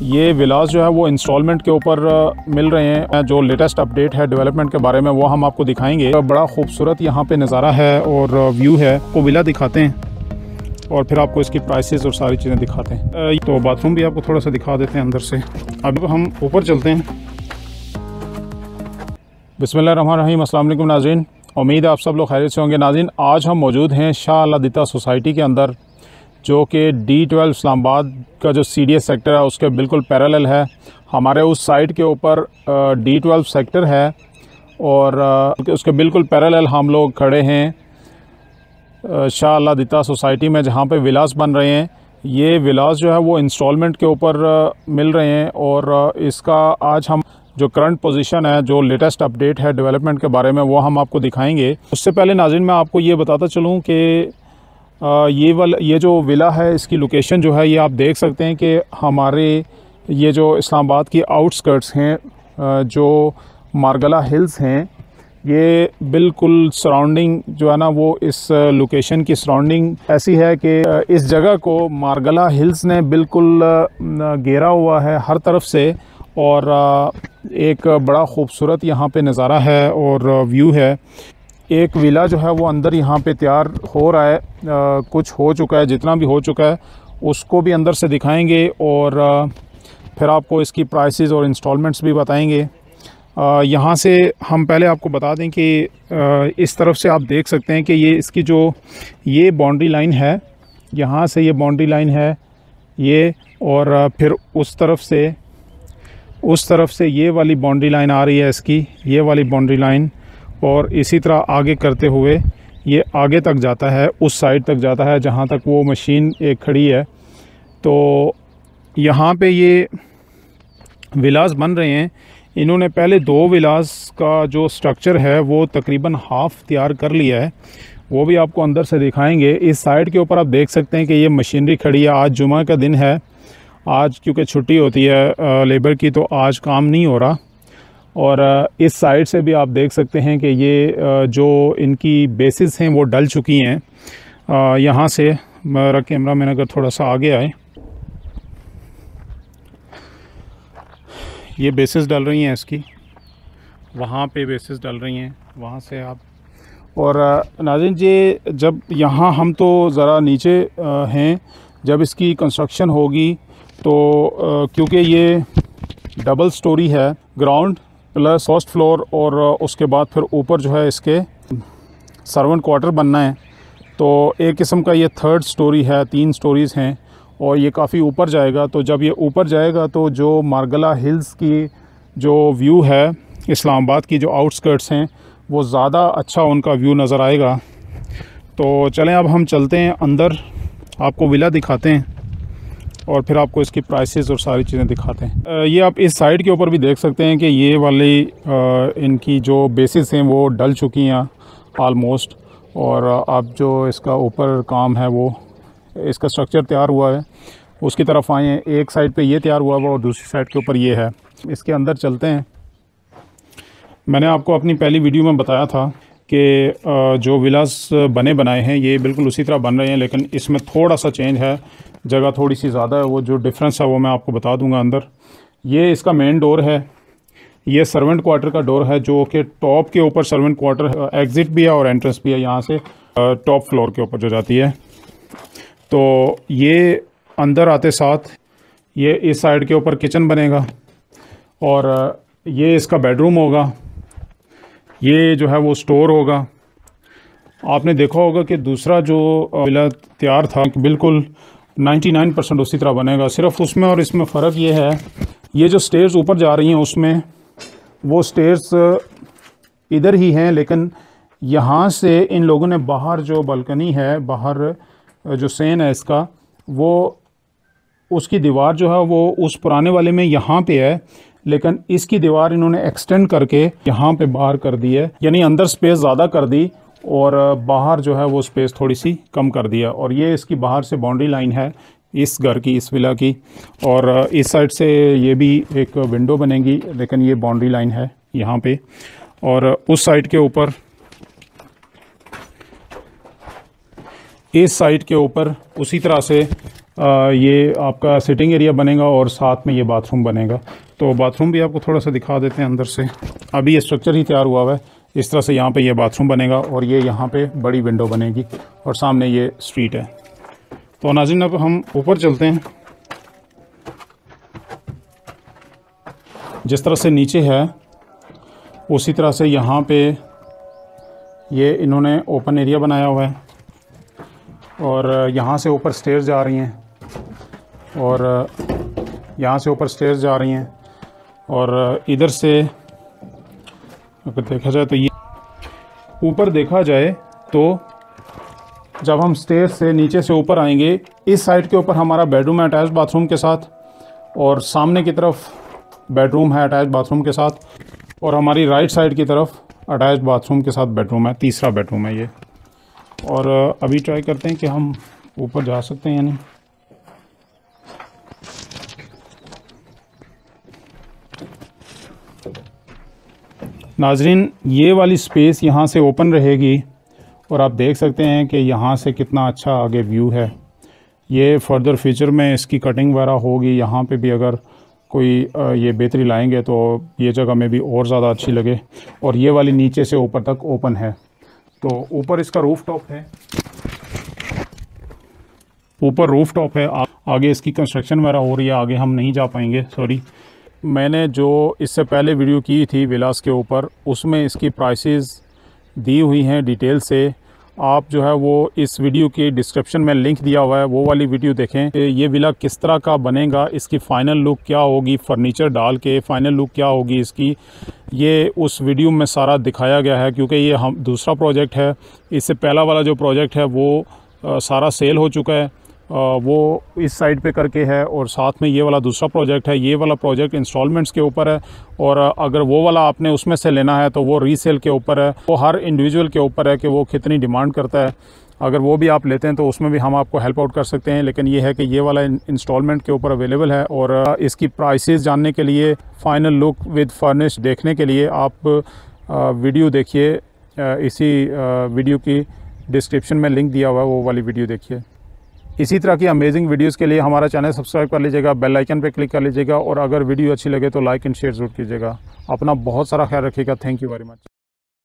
ये विलास जो है वो इंस्टॉलमेंट के ऊपर मिल रहे हैं। जो लेटेस्ट अपडेट है डेवलपमेंट के बारे में वो हम आपको दिखाएंगे। बड़ा खूबसूरत यहाँ पे नज़ारा है और व्यू है, वो विला दिखाते हैं और फिर आपको इसकी प्राइसेस और सारी चीज़ें दिखाते हैं। तो बाथरूम भी आपको थोड़ा सा दिखा देते हैं अंदर से। अब हम ऊपर चलते हैं। बिस्मिल्लाहिर्रहमानिर्रहीम। अस्सलाम वालेकुम नाज़रीन, उम्मीद है आप सब लोग खैरियत से होंगे। नाज़रीन, आज हम मौजूद हैं शाह अलादीता सोसाइटी के अंदर, जो कि D12 इस्लामाबाद का जो CDS सेक्टर है उसके बिल्कुल पैरेलल है। हमारे उस साइड के ऊपर D12 सेक्टर है और उसके बिल्कुल पैरेलल हम लोग खड़े हैं शाह अलादीता सोसाइटी में, जहाँ पे विलास बन रहे हैं। ये विलास जो है वो इंस्टॉलमेंट के ऊपर मिल रहे हैं और इसका आज हम जो करंट पोजीशन है, जो लेटेस्ट अपडेट है डेवलपमेंट के बारे में, वो हम आपको दिखाएंगे। उससे पहले नाज़रीन मैं आपको ये बताता चलूँ कि ये जो विला है इसकी लोकेशन जो है ये आप देख सकते हैं कि हमारे ये जो इस्लामाबाद की आउटस्कर्ट्स हैं, जो मारगला हिल्स हैं, ये बिल्कुल सराउंडिंग जो है ना वो इस लोकेशन की सराउंडिंग ऐसी है कि इस जगह को मारगला हिल्स ने बिल्कुल घेरा हुआ है हर तरफ से और एक बड़ा खूबसूरत यहाँ पे नज़ारा है और व्यू है। एक विला जो है वो अंदर यहाँ पे तैयार हो रहा है, कुछ हो चुका है, जितना भी हो चुका है उसको भी अंदर से दिखाएंगे और फिर आपको इसकी प्राइसेस और इंस्टॉलमेंट्स भी बताएंगे। यहाँ से हम पहले आपको बता दें कि इस तरफ से आप देख सकते हैं कि ये इसकी जो ये बाउंड्री लाइन है, यहाँ से ये बाउंड्री लाइन है ये, और फिर उस तरफ से ये वाली बाउंड्री लाइन आ रही है इसकी, ये वाली बाउंड्री लाइन, और इसी तरह आगे करते हुए ये आगे तक जाता है, उस साइड तक जाता है जहाँ तक वो मशीन एक खड़ी है। तो यहाँ पे ये विलास बन रहे हैं। इन्होंने पहले 2 विलास का जो स्ट्रक्चर है वो तकरीबन हाफ़ तैयार कर लिया है, वो भी आपको अंदर से दिखाएंगे। इस साइड के ऊपर आप देख सकते हैं कि ये मशीनरी खड़ी है। आज जुमा का दिन है, आज क्योंकि छुट्टी होती है लेबर की, तो आज काम नहीं हो रहा। और इस साइड से भी आप देख सकते हैं कि ये जो इनकी बेसिस हैं वो डल चुकी हैं। यहाँ से मेरा कैमरा मैन अगर थोड़ा सा आगे आए, ये बेसिस डल रही हैं इसकी, वहाँ पे बेसिस डल रही हैं, वहाँ से आप। और नाज़रीन जी, जब यहाँ हम तो ज़रा नीचे हैं, जब इसकी कंस्ट्रक्शन होगी तो क्योंकि ये डबल स्टोरी है, ग्राउंड प्लस फर्स्ट फ्लोर, और उसके बाद फिर ऊपर जो है इसके सर्वेंट क्वार्टर बनना है, तो एक किस्म का ये 3rd स्टोरी है, 3 स्टोरीज़ हैं और ये काफ़ी ऊपर जाएगा। तो जब ये ऊपर जाएगा तो जो मारगला हिल्स की जो व्यू है, इस्लामाबाद की जो आउटस्कर्ट्स हैं, वो ज़्यादा अच्छा उनका व्यू नज़र आएगा। तो चलें अब हम चलते हैं अंदर, आपको विला दिखाते हैं और फिर आपको इसकी प्राइसेस और सारी चीज़ें दिखाते हैं। ये आप इस साइड के ऊपर भी देख सकते हैं कि ये वाली इनकी जो बेसिस हैं वो डल चुकी हैं आलमोस्ट, और अब जो इसका ऊपर काम है वो इसका स्ट्रक्चर तैयार हुआ है, उसकी तरफ आए हैं। एक साइड पे ये तैयार हुआ और दूसरी साइड के ऊपर ये है। इसके अंदर चलते हैं। मैंने आपको अपनी पहली वीडियो में बताया था कि जो विलास बने बनाए हैं ये बिल्कुल उसी तरह बन रहे हैं, लेकिन इसमें थोड़ा सा चेंज है, जगह थोड़ी सी ज़्यादा है। वो जो डिफरेंस है वो मैं आपको बता दूंगा अंदर। ये इसका मेन डोर है, ये सर्वेंट क्वार्टर का डोर है, जो कि टॉप के ऊपर सर्वेंट क्वार्टर एग्ज़िट भी है और एंट्रेंस भी है, यहाँ से टॉप फ्लोर के ऊपर जो जाती है। तो ये अंदर आते साथ ये इस साइड के ऊपर किचन बनेगा और ये इसका बेडरूम होगा, ये जो है वो स्टोर होगा। आपने देखा होगा कि दूसरा जो विला तैयार था बिल्कुल 99% उसी तरह बनेगा, सिर्फ उसमें और इसमें फ़र्क ये है, ये जो स्टेयर्स ऊपर जा रही हैं उसमें वो स्टेयर्स इधर ही हैं, लेकिन यहाँ से इन लोगों ने बाहर जो बालकनी है, बाहर जो सेन है इसका, वो उसकी दीवार जो है वो उस पुराने वाले में यहाँ पे है, लेकिन इसकी दीवार इन्होंने एक्सटेंड करके यहाँ पे बाहर कर दी है, यानी अंदर स्पेस ज़्यादा कर दी और बाहर जो है वो स्पेस थोड़ी सी कम कर दिया। और ये इसकी बाहर से बाउंड्री लाइन है इस घर की, इस विला की, और इस साइड से ये भी एक विंडो बनेगी, लेकिन ये बाउंड्री लाइन है यहाँ पे। और उस साइड के ऊपर, इस साइड के ऊपर उसी तरह से ये आपका सिटिंग एरिया बनेगा और साथ में ये बाथरूम बनेगा। तो बाथरूम भी आपको थोड़ा सा दिखा देते हैं अंदर से। अभी ये स्ट्रक्चर ही तैयार हुआ है। इस तरह से यहाँ पे ये बाथरूम बनेगा और ये यहाँ पे बड़ी विंडो बनेगी और सामने ये स्ट्रीट है। तो नाज़रीन अब हम ऊपर चलते हैं। जिस तरह से नीचे है उसी तरह से यहाँ पे ये इन्होंने ओपन एरिया बनाया हुआ है और यहाँ से ऊपर स्टेयर्स जा रही हैं और यहाँ से ऊपर स्टेयर्स जा रही हैं और इधर से अगर देखा जाए तो ये ऊपर देखा जाए तो जब हम स्टेयर्स से नीचे से ऊपर आएंगे, इस साइड के ऊपर हमारा बेडरूम है अटैच बाथरूम के साथ और सामने की तरफ बेडरूम है अटैच बाथरूम के साथ और हमारी राइट साइड की तरफ अटैच बाथरूम के साथ बेडरूम है, तीसरा बेडरूम है ये। और अभी ट्राई करते हैं कि हम ऊपर जा सकते हैं या नहीं। नाजरीन ये वाली स्पेस यहाँ से ओपन रहेगी और आप देख सकते हैं कि यहाँ से कितना अच्छा आगे व्यू है। ये फर्दर फ्यूचर में इसकी कटिंग वगैरह होगी, यहाँ पे भी अगर कोई ये बेहतरी लाएंगे तो ये जगह में भी और ज़्यादा अच्छी लगे। और ये वाली नीचे से ऊपर तक ओपन है। तो ऊपर इसका रूफ टॉप है, ऊपर रूफ टॉप है। आगे इसकी कंस्ट्रक्शन वगैरह हो रही है, आगे हम नहीं जा पाएंगे, सॉरी। मैंने जो इससे पहले वीडियो की थी विलास के ऊपर, उसमें इसकी प्राइसेस दी हुई हैं डिटेल से। आप जो है वो इस वीडियो के डिस्क्रिप्शन में लिंक दिया हुआ है, वो वाली वीडियो देखें। ये विला किस तरह का बनेगा, इसकी फ़ाइनल लुक क्या होगी, फर्नीचर डाल के फ़ाइनल लुक क्या होगी इसकी, ये उस वीडियो में सारा दिखाया गया है। क्योंकि ये हम दूसरा प्रोजेक्ट है, इससे पहला वाला जो प्रोजेक्ट है वो सारा सेल हो चुका है, वो इस साइड पे करके है और साथ में ये वाला दूसरा प्रोजेक्ट है। ये वाला प्रोजेक्ट इंस्टॉलमेंट्स के ऊपर है और अगर वो वाला आपने उसमें से लेना है तो वो रीसेल के ऊपर है। वो हर इंडिविजुअल के ऊपर है कि वो कितनी डिमांड करता है। अगर वो भी आप लेते हैं तो उसमें भी हम आपको हेल्प आउट कर सकते हैं। लेकिन ये है कि ये वाला इंस्टॉलमेंट के ऊपर अवेलेबल है। और इसकी प्राइसेस जानने के लिए, फ़ाइनल लुक विद फर्निश देखने के लिए आप वीडियो देखिए। इसी वीडियो की डिस्क्रिप्शन में लिंक दिया हुआ है, वो वाली वीडियो देखिए। इसी तरह की अमेजिंग वीडियोस के लिए हमारा चैनल सब्सक्राइब कर लीजिएगा, बेल आइकन पे क्लिक कर लीजिएगा और अगर वीडियो अच्छी लगे तो लाइक एंड शेयर ज़रूर कीजिएगा। अपना बहुत सारा ख्याल रखिएगा। Thank you very much.